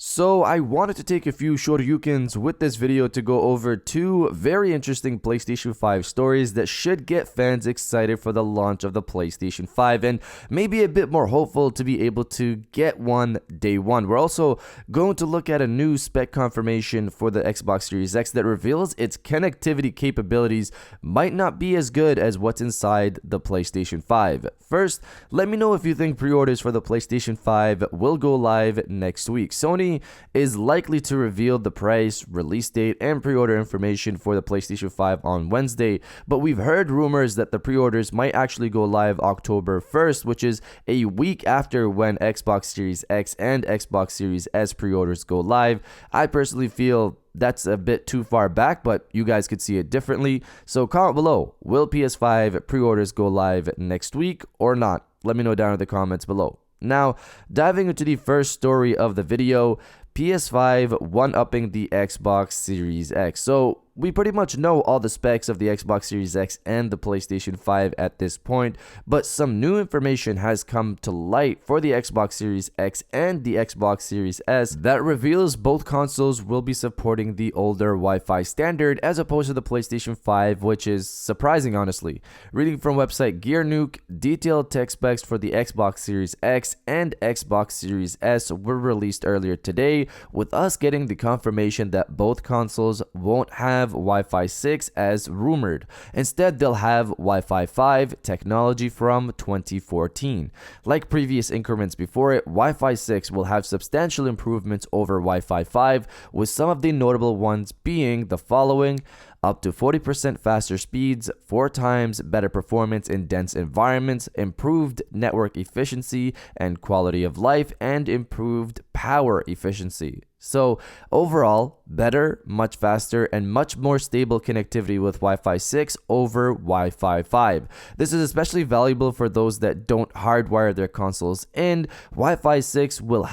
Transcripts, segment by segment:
So I wanted to take a few shoryukens with this video to go over two very interesting PlayStation 5 stories that should get fans excited for the launch of the PlayStation 5 and maybe a bit more hopeful to be able to get one day one. We're also going to look at a new spec confirmation for the Xbox Series X that reveals its connectivity capabilities might not be as good as what's inside the PlayStation 5. First, let me know if you think pre-orders for the PlayStation 5 will go live next week. Sony is likely to reveal the price, release date, and pre-order information for the PlayStation 5 on Wednesday, but we've heard rumors that the pre-orders might actually go live October 1st, which is a week after when Xbox Series X and Xbox Series S pre-orders go live. I personally feel that's a bit too far back, but you guys could see it differently. So comment below, will PS5 pre-orders go live next week or not? Let me know down in the comments below. Now, diving into the first story of the video, PS5 one-upping the Xbox Series X. So we pretty much know all the specs of the Xbox Series X and the PlayStation 5 at this point, but some new information has come to light for the Xbox Series X and the Xbox Series S that reveals both consoles will be supporting the older Wi-Fi standard as opposed to the PlayStation 5, which is surprising honestly. Reading from website Gear Nuke, detailed tech specs for the Xbox Series X and Xbox Series S were released earlier today, with us getting the confirmation that both consoles won't have Wi-Fi 6 as rumored. Instead, they'll have Wi-Fi 5 technology from 2014. Like previous increments before it, Wi-Fi 6 will have substantial improvements over Wi-Fi 5, with some of the notable ones being the following: up to 40% faster speeds, 4 times better performance in dense environments, improved network efficiency and quality of life, and improved power efficiency. So overall, better, much faster, and much more stable connectivity with Wi-Fi 6 over Wi-Fi 5. This is especially valuable for those that don't hardwire their consoles in. Wi-Fi 6 would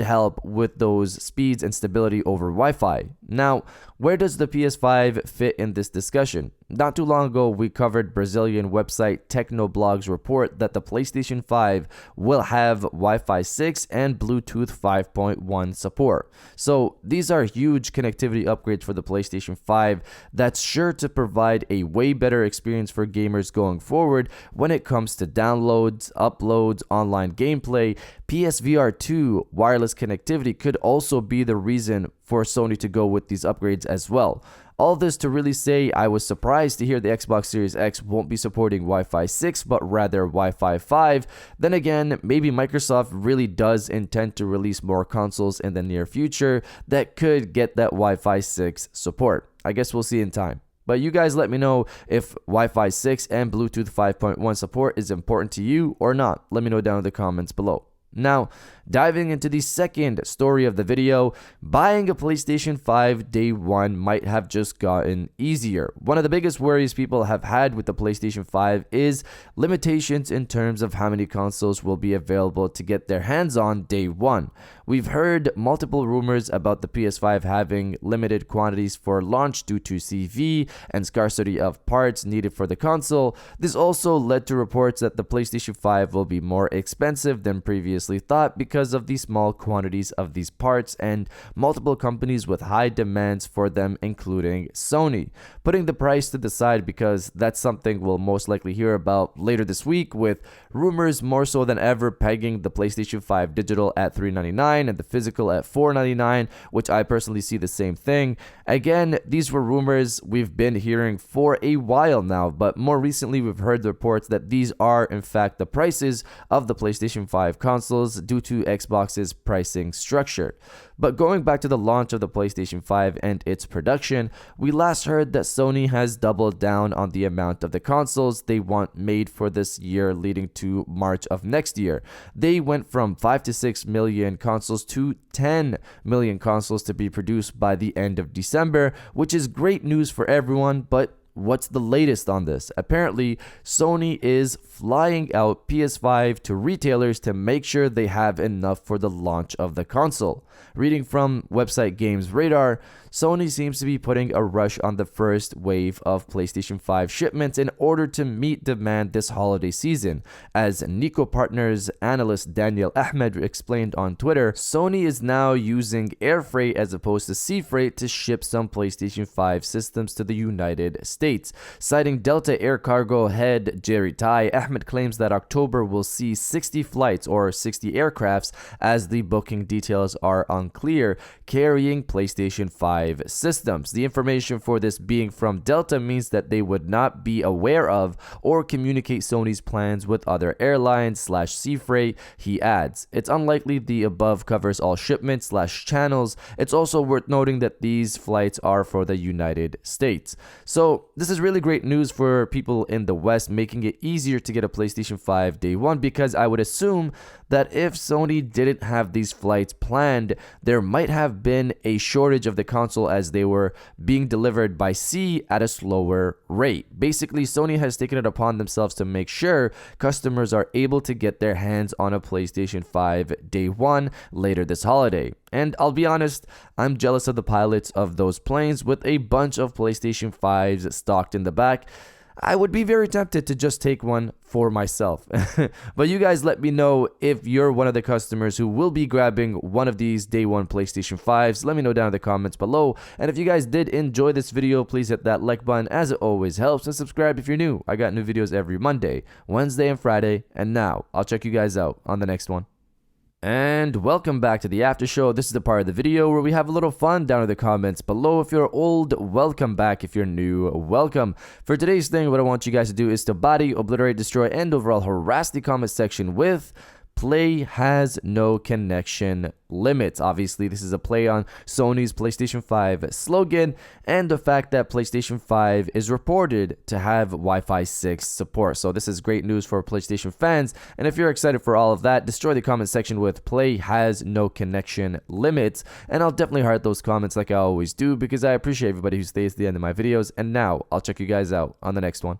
help with those speeds and stability over Wi-Fi. Now, where does the PS5 fit in this discussion? Not too long ago, we covered Brazilian website Tecnoblog's report that the PlayStation 5 will have Wi-Fi 6 and Bluetooth 5.1 support. So these are huge connectivity upgrades for the PlayStation 5 that's sure to provide a way better experience for gamers going forward when it comes to downloads, uploads, online gameplay. PSVR 2 wireless connectivity could also be the reason for Sony to go with these upgrades as well. All this to really say I was surprised to hear the Xbox Series X won't be supporting Wi-Fi 6 but rather Wi-Fi 5. Then again, maybe Microsoft really does intend to release more consoles in the near future that could get that Wi-Fi 6 support. I guess we'll see in time. But you guys let me know if Wi-Fi 6 and Bluetooth 5.1 support is important to you or not. Let me know down in the comments below. Now, diving into the second story of the video, buying a PlayStation 5 day one might have just gotten easier. One of the biggest worries people have had with the PlayStation 5 is limitations in terms of how many consoles will be available to get their hands on day one. We've heard multiple rumors about the PS5 having limited quantities for launch due to CV and scarcity of parts needed for the console. This also led to reports that the PlayStation 5 will be more expensive than previously thought because of the small quantities of these parts and multiple companies with high demands for them, including Sony. Putting the price to the side because that's something we'll most likely hear about later this week, with rumors more so than ever pegging the PlayStation 5 digital at $399 and the physical at $499, which I personally see the same thing. Again, these were rumors we've been hearing for a while now, but more recently we've heard reports that these are in fact the prices of the PlayStation 5 consoles due to Xbox's pricing structure. But going back to the launch of the PlayStation 5 and its production, we last heard that Sony has doubled down on the amount of the consoles they want made for this year leading to March of next year. They went from 5 to 6 million consoles to 10 million consoles to be produced by the end of December, which is great news for everyone, but what's the latest on this? Apparently, Sony is flying out PS5 to retailers to make sure they have enough for the launch of the console. Reading from website Games Radar, Sony seems to be putting a rush on the first wave of PlayStation 5 shipments in order to meet demand this holiday season. As Nico Partners analyst Daniel Ahmed explained on Twitter, Sony is now using air freight as opposed to sea freight to ship some PlayStation 5 systems to the United States. Citing Delta Air Cargo head Jerry Tai, Ahmed claims that October will see 60 flights or 60 aircrafts, as the booking details are unclear, carrying PlayStation 5 systems. The information for this being from Delta means that they would not be aware of or communicate Sony's plans with other airlines / sea freight, he adds. It's unlikely the above covers all shipments / channels. It's also worth noting that these flights are for the United States. So this is really great news for people in the West, making it easier to get a PlayStation 5 day one, because I would assume that if Sony didn't have these flights planned, there might have been a shortage of the console as they were being delivered by sea at a slower rate. Basically, Sony has taken it upon themselves to make sure customers are able to get their hands on a PlayStation 5 day one later this holiday. And I'll be honest, I'm jealous of the pilots of those planes with a bunch of PlayStation 5s stocked in the back. I would be very tempted to just take one for myself. But you guys let me know if you're one of the customers who will be grabbing one of these day one PlayStation 5s. Let me know down in the comments below. And if you guys did enjoy this video, please hit that like button as it always helps, and subscribe if you're new. I got new videos every Monday, Wednesday, and Friday. And now I'll check you guys out on the next one. And welcome back to the after show. This is the part of the video where we have a little fun down in the comments below. If you're old, welcome back. If you're new, welcome. For today's thing, what I want you guys to do is to body, obliterate, destroy, and overall harass the comment section with "Play has no connection limits." Obviously, this is a play on Sony's PlayStation 5 slogan and the fact that PlayStation 5 is reported to have Wi-Fi 6 support. So this is great news for PlayStation fans. And if you're excited for all of that, destroy the comment section with "Play has no connection limits." And I'll definitely heart those comments like I always do, because I appreciate everybody who stays to the end of my videos. And now I'll check you guys out on the next one.